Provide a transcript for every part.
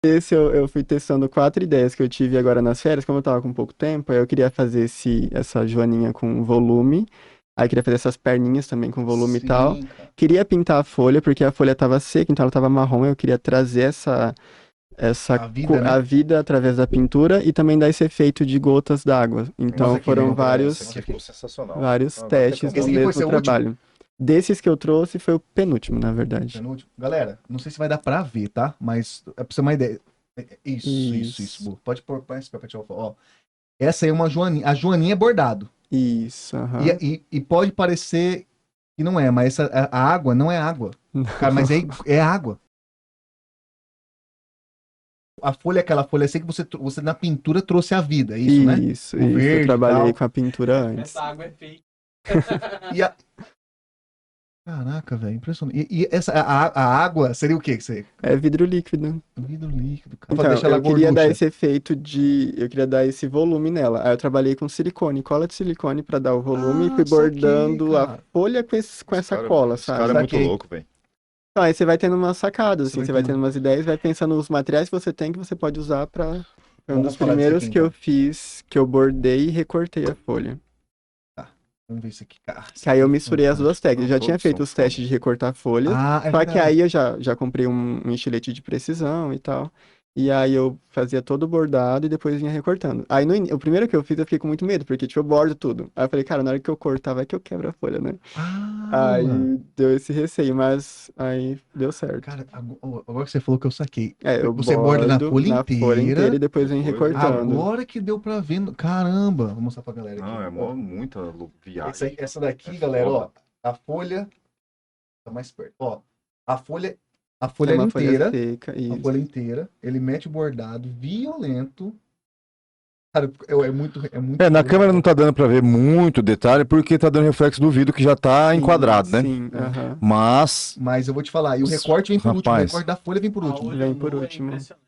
Esse eu fui testando 4 ideias que eu tive agora nas férias, como eu tava com pouco tempo, aí eu queria fazer essa joaninha com volume, aí queria fazer essas perninhas também com volume e tal. Sim, cara. Queria pintar a folha, porque a folha tava seca, então ela tava marrom, eu queria trazer A vida, a né? vida através da pintura e também dar esse efeito de gotas d'água. Então Nossa, que foram legal. Nossa, vários, que ficou sensacional. vários Não, agora até testes no Esse aqui convosco. foi mesmo seu último? trabalho. Desses que eu trouxe foi o penúltimo, na verdade. Penúltimo. Galera, não sei se vai dar pra ver, tá? Mas é pra você ter uma ideia. Isso. Isso, Boa. Pode pôr mais pra tirar o Ó, essa aí é uma joaninha. A joaninha é bordado. isso, aham. E pode parecer que não é, mas a água não é água. Cara, mas é água. A folha é aquela folha assim que você na pintura trouxe a vida, é isso, né? Isso, O isso. Eu verde e trabalhei tal. com a pintura Essa antes. água é fake. E a... Caraca, velho, impressionante. E essa, a água seria o quê que você... É vidro líquido. Vidro líquido, cara. Pra Então, deixar ela eu queria dar gorducha. esse efeito de. Eu queria dar esse volume nela. Aí eu trabalhei com silicone, cola de silicone pra dar o volume e Ah, fui saquei, bordando a cara. folha com essa cola, Esse cara é sabe? muito Saquei. louco, velho. Então, aí você vai tendo umas sacadas, Você assim, vai você vai tendo entendendo. umas ideias, vai pensando nos materiais que você tem que você pode usar pra. Foi um Vamos dos falar disso aqui primeiros que eu então. fiz, que eu bordei e recortei a folha. Tá. Vamos ver isso aqui. Cara, isso Que aí aqui é eu misturei as duas fantástico. técnicas. Não, Eu já tinha todos feito são os testes foda. de recortar folhas, Ah, é só que verdade. aí eu já comprei um estilete de precisão e tal. E aí eu fazia todo o bordado e depois vinha recortando. Aí o primeiro que eu fiz eu fiquei com muito medo, porque tipo, eu bordo tudo. Aí eu falei, cara, na hora que eu cortar vai que eu quebro a folha, né? Ah, Aí deu esse receio, mas aí deu certo. cara, agora que você falou que eu saquei. É, eu Você borda na bordo folha na folha inteira inteira. e depois vem Depois vem. recortando. Agora que deu pra ver. Caramba, vou mostrar pra galera aqui. Não, é Ó, muita essa, viagem. essa daqui, É galera, ó. foda. A folha. Tá mais perto. Ó, a folha, a É folha uma folha inteira. seca, A folha isso. inteira. Ele mete o bordado violento. Cara, é muito É, na louco, câmera não cara. tá dando pra ver muito detalhe, porque tá dando reflexo do vidro que já tá Sim, enquadrado, né? sim, É. aham. Mas, Mas eu vou te falar, e o recorte vem por último. O rapaz, recorte da folha vem por A último. olho Vem por nu é último. impressionante.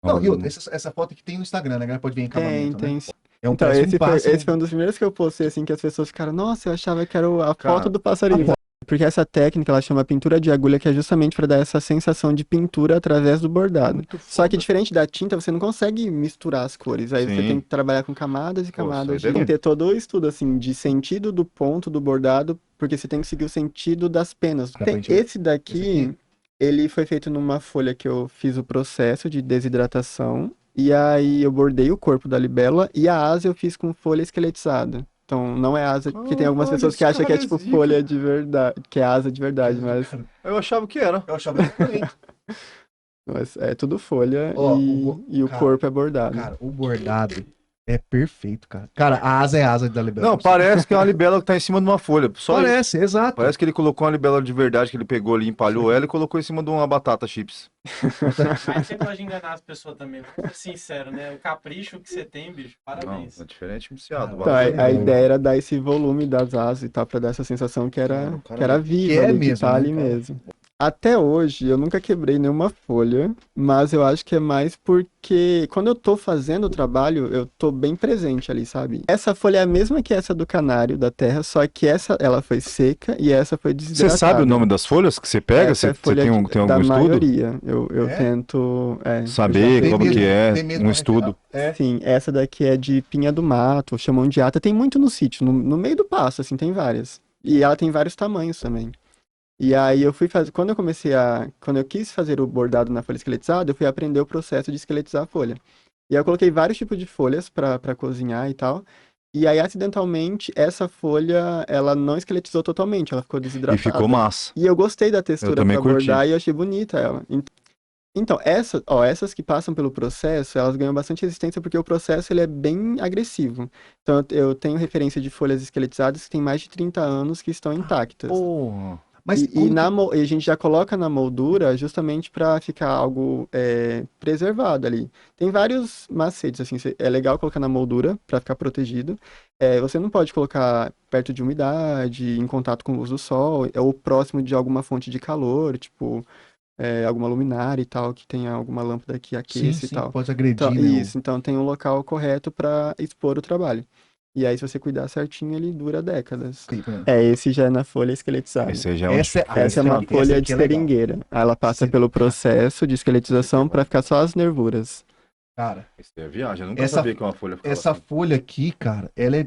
Não, e outra, olha, essa foto aqui tem no Instagram, né? A galera pode ver em Tem, acabamento, né? tem sim. É um, Então, parece um esse pássaro. foi um dos primeiros que eu postei, assim, que as pessoas ficaram, nossa, eu achava que era a foto Cara, do A passarinho. foto. Porque essa técnica, ela chama pintura de agulha, que é justamente para dar essa sensação de pintura através do bordado. muito Só que foda. diferente da tinta, você não consegue misturar as cores. Aí você tem Sim. que trabalhar com camadas e Pô, isso aí camadas. Tem que deve. ter todo o estudo, assim, de sentido do ponto do bordado, porque você tem que seguir o sentido das penas. Dá pra Tem, gente ver. esse Esse aqui? daqui, ele foi feito numa folha que eu fiz o processo de desidratação. E aí eu bordei o corpo da libélula e a asa eu fiz com folha esqueletizada. Então não é asa, porque tem algumas Caralho, pessoas que esse acham que é cara é tipo zica. folha de verdade, que é asa de verdade, mas, Cara, Eu achava que era. eu achava isso também. mas é tudo folha Ó, e o cara, corpo é bordado. cara, o bordado é perfeito, cara. Cara, a asa é a asa da Libélula. não, parece que é uma libela que tá em cima de uma folha. Só isso. Parece, exato. Parece que ele colocou uma libela de verdade que ele pegou ali, empalhou ela e colocou em cima de uma batata chips. Mas você gosta de enganar as pessoas também. Vamos ser sincero, né? O capricho que você tem, bicho, Não, parabéns. é diferenciado o Então, bagulho. a ideia era dar esse volume das asas e tal, pra dar essa sensação que Cara, era, o cara que era é- viva Que é ali, que mesmo, tá né, ali cara? mesmo. Até hoje, eu nunca quebrei nenhuma folha, mas eu acho que é mais porque quando eu tô fazendo o trabalho, eu tô bem presente ali, sabe? Essa folha é a mesma que essa do canário, da terra, só que essa, ela foi seca e essa foi Você sabe o nome desidratada. das folhas que você pega? Essa é Você folha tem da algum estudo? maioria. Eu É? tento, eu já Saber Tem como peguei. que mesmo, é, tem mesmo um a estudo. É. Sim, essa daqui é de pinha do mato, chamam de ata. Tem muito no sítio, no meio do pasto, assim, tem várias. E ela tem vários tamanhos também. E aí eu fui fazer, quando eu quis fazer o bordado na folha esqueletizada, eu fui aprender o processo de esqueletizar a folha. E aí eu coloquei vários tipos de folhas para cozinhar e tal. E aí, acidentalmente, essa folha, ela não esqueletizou totalmente, ela ficou E ficou desidratada. massa. E eu gostei da Eu textura também para curti. bordar e eu achei bonita ela. Então, essas que passam pelo processo, elas ganham bastante resistência porque o processo ele é bem agressivo. Então, eu tenho referência de folhas esqueletizadas que têm mais de 30 anos que estão intactas. Porra. Mas como que. E a gente já coloca na moldura justamente para ficar algo preservado ali. Tem vários macetes, assim, é legal colocar na moldura para ficar protegido. Você não pode colocar perto de umidade, em contato com luz do sol, ou próximo de alguma fonte de calor, tipo alguma luminária e tal, que tenha alguma lâmpada que Sim, aqueça e sim, tal. pode Então, agredir, né? isso, então tem um local correto para expor o trabalho. E aí, se você cuidar certinho, ele dura décadas. Sim, né? Esse já é na folha esqueletizada. Esse aí já é um Essa é, Essa é uma essa folha aqui de é legal. seringueira. Aí ela passa Sim. pelo processo de esqueletização pra ficar só as nervuras. Cara, Esse é viagem. Eu nunca Essa- sabia que uma folha ficava essa assim. folha aqui, cara, ela é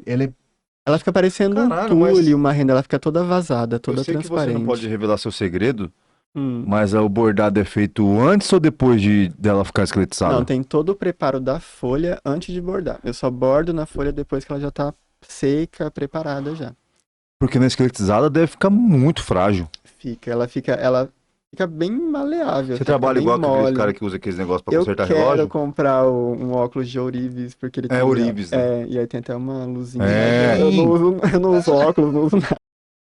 Ela fica parecendo Caralho, um mas- tule, uma renda. Ela fica toda vazada, toda Eu sei que você transparente. não pode revelar seu segredo, Hum. mas o bordado é feito antes ou depois dela ficar esqueletizada? Não, tem todo o preparo da folha antes de bordar. Eu só bordo na folha depois que ela já tá seca, preparada já. Porque na esqueletizada deve ficar muito frágil. Ela fica bem maleável. Você fica trabalha bem igual aqueles mole. caras que usam aqueles negócios pra Eu consertar quero relógio? comprar um óculos de ourives, porque ele É, ourives, né? É, e aí tem até uma luzinha. É. Eu não uso óculos, não uso nada.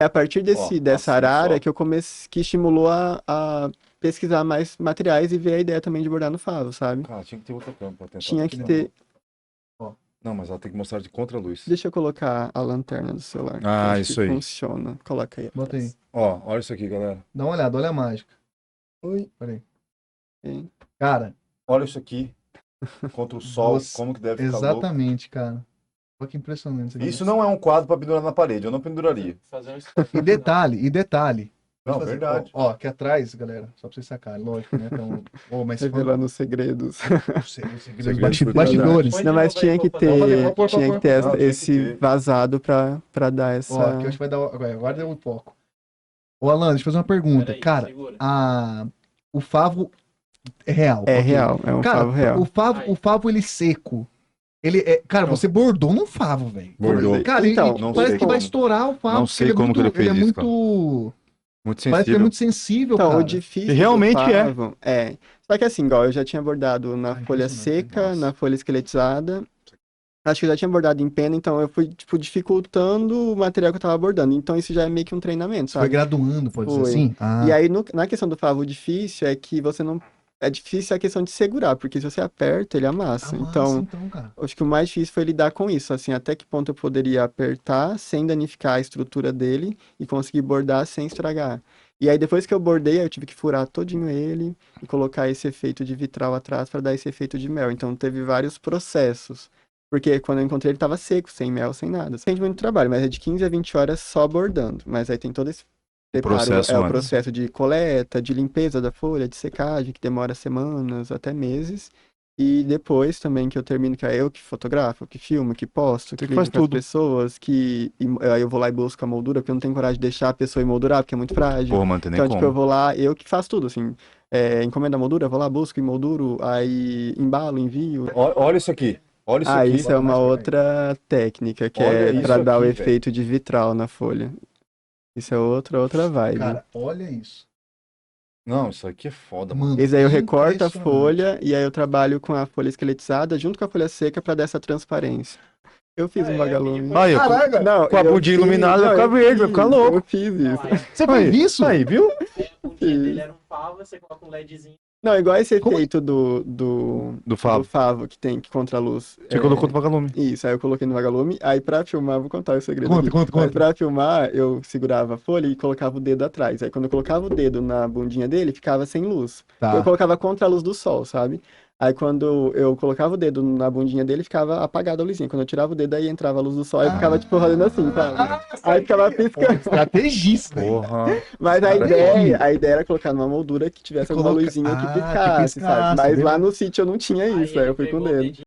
É a partir dessa assim arara só. que eu comecei, que estimulou a pesquisar mais materiais e ver a ideia também de bordar no favo, sabe? Cara, tinha que ter outra câmera pra tentar. Tinha que ter. Não, mas ela tem que mostrar de contra-luz. Deixa eu colocar a lanterna do celular. que Ah, eu acho isso que aí. Funciona. Coloca aí. Bota aí. Ó, olha isso aqui, galera. Dá uma olhada, olha a mágica. Oi. Peraí. Ok. Cara, Olha isso aqui. Contra o sol, Você- como que deve ficar louco. exatamente, cara. Olha que impressionante isso aqui. Isso não é um quadro pra pendurar na parede, eu não penduraria. Fazer um E detalhe. Não, Deixa eu fazer- verdade. Ó, aqui atrás, galera, só pra vocês sacarem, lógico, né? Então, mas Revelando os segredos. Segredos bastidores. Põe Não, de mas novo aí, tinha que vou fazer. Vamos fazer, ter, vamos tinha pôr. que ter Não, tinha que esse ter. vazado pra dar essa. Ó, aqui eu acho que vai dar. Agora deu um pouco. Ô, Alan, deixa eu fazer uma pergunta. Peraí, Cara, segura. o favo é real. É ok? real, é um Cara, favo real. o favo, ele seco. Ele é. Cara, você bordou num favo, velho. Bordou. Cara, Então, não parece sei que vai como. estourar o favo. Não porque sei ele é como muito, que ele fez é isso, muito. Muito Parece que ele é sensível. muito sensível, Então, cara. o difícil E realmente do favo é. Só que assim, igual eu já tinha bordado na folha impressionante, seca, nossa. na folha esqueletizada. Acho que eu já tinha bordado em pena, então eu fui, tipo, dificultando o material que eu tava bordando. Então isso já é meio que um treinamento, Você foi sabe? graduando, pode dizer Foi. assim? Ah, E aí, na questão do favo, o difícil é que você não. É difícil a questão de segurar, porque se você aperta, ele amassa. Então, cara. acho que o mais difícil foi lidar com isso, assim, até que ponto eu poderia apertar sem danificar a estrutura dele e conseguir bordar sem estragar. E aí depois que eu bordei, eu tive que furar todinho ele e colocar esse efeito de vitral atrás para dar esse efeito de mel. Então teve vários processos. Porque quando eu encontrei ele tava seco, sem mel, sem nada. Tem muito trabalho, mas é de 15 a 20 horas só bordando. Mas aí tem todo esse preparo, Processo o antes. processo de coleta, de limpeza da folha, de secagem, que demora semanas, até meses. E depois também que eu termino, que é eu que fotografo, que filmo, que posto, que Você que faz lido com as tudo. pessoas, aí eu vou lá e busco a moldura, porque eu não tenho coragem de deixar a pessoa emoldurar, porque é muito frágil. Porra, mano, tem nem Então, tipo, eu como. vou lá, eu que faço tudo, assim. Encomenda a moldura, vou lá, busco, emolduro, aí embalo, envio. Olha isso aqui. Olha isso aqui. Isso é uma outra técnica, que Olha é isso pra dar o aqui, efeito de vitral na folha. Isso é outra vibe. Cara, olha isso. Não, isso aqui é foda, mano. Mano, Esse aí eu recorto a impressionante. folha e aí eu trabalho com a folha esqueletizada junto com a folha seca pra dar essa transparência. Eu fiz um vagalume. Aí, Caraca! Não, com a eu bundinha fiz- iluminada, vai não, ficar eu verde, vai fiz, ficar louco. Eu fiz isso. Você fez isso? Aí, viu? O dia dele era um favo, você coloca um LEDzinho. Não, igual esse Como- efeito do Do Fábio. favo que tem que contra a luz. Você colocou no vagalume. Isso, aí eu coloquei no vagalume. Aí pra filmar, vou contar o segredo Conta, aqui. conta, Mas conta. pra filmar, eu segurava a folha e colocava o dedo atrás. Aí quando eu colocava o dedo na bundinha dele, ficava sem luz. Tá. Eu colocava contra a luz do sol, sabe? Aí quando eu colocava o dedo na bundinha dele, ficava apagada a luzinha. Quando eu tirava o dedo, aí entrava a luz do sol, aí eu ficava, tipo, fazendo assim, sabe? Aí ficava piscando. Estrategista. Porra. Mas a ideia era colocar numa moldura que tivesse alguma Coloca- luzinha que que piscasse, piscasse, sabe? Mas lá beleza. no sítio eu não tinha isso, aí eu fui com o dedo.